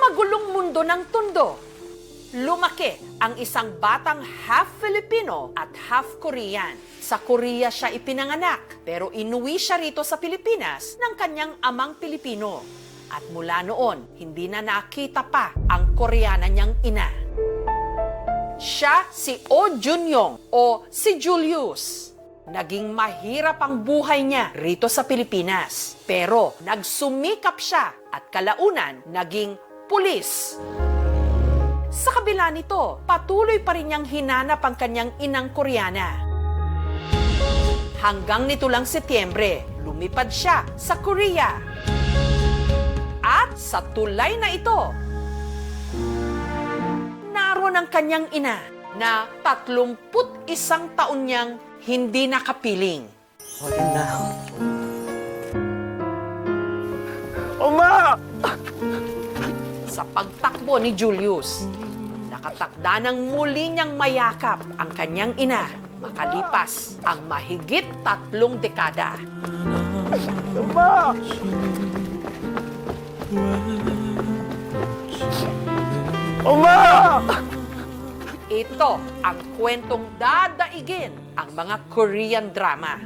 magulong mundo ng Tondo, lumaki ang isang batang half Filipino at half Korean. Sa Korea siya ipinanganak, pero inuwi siya rito sa Pilipinas ng kanyang amang Pilipino. At mula noon, hindi na nakita pa ang Koreana niyang ina. Siya si Oh Junyong o si Julius. Naging mahirap ang buhay niya rito sa Pilipinas. Pero nagsumikap siya at kalaunan naging pulis. Sa kabila nito, patuloy pa rin niyang hinanap ang kanyang inang Koreana. Hanggang nito lang Setyembre, lumipad siya sa Korea. At sa tulay na ito, naroon ang kanyang ina na 31 taon niyang hindi nakapiling. Oma! Sa pagtakbo ni Julius, nakatakda ng muli niyang mayakap ang kanyang ina makalipas ang mahigit 3 dekada. Oma! Oma! Ito ang kwentong dadaigin ang mga Korean drama.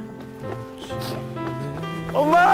Oma!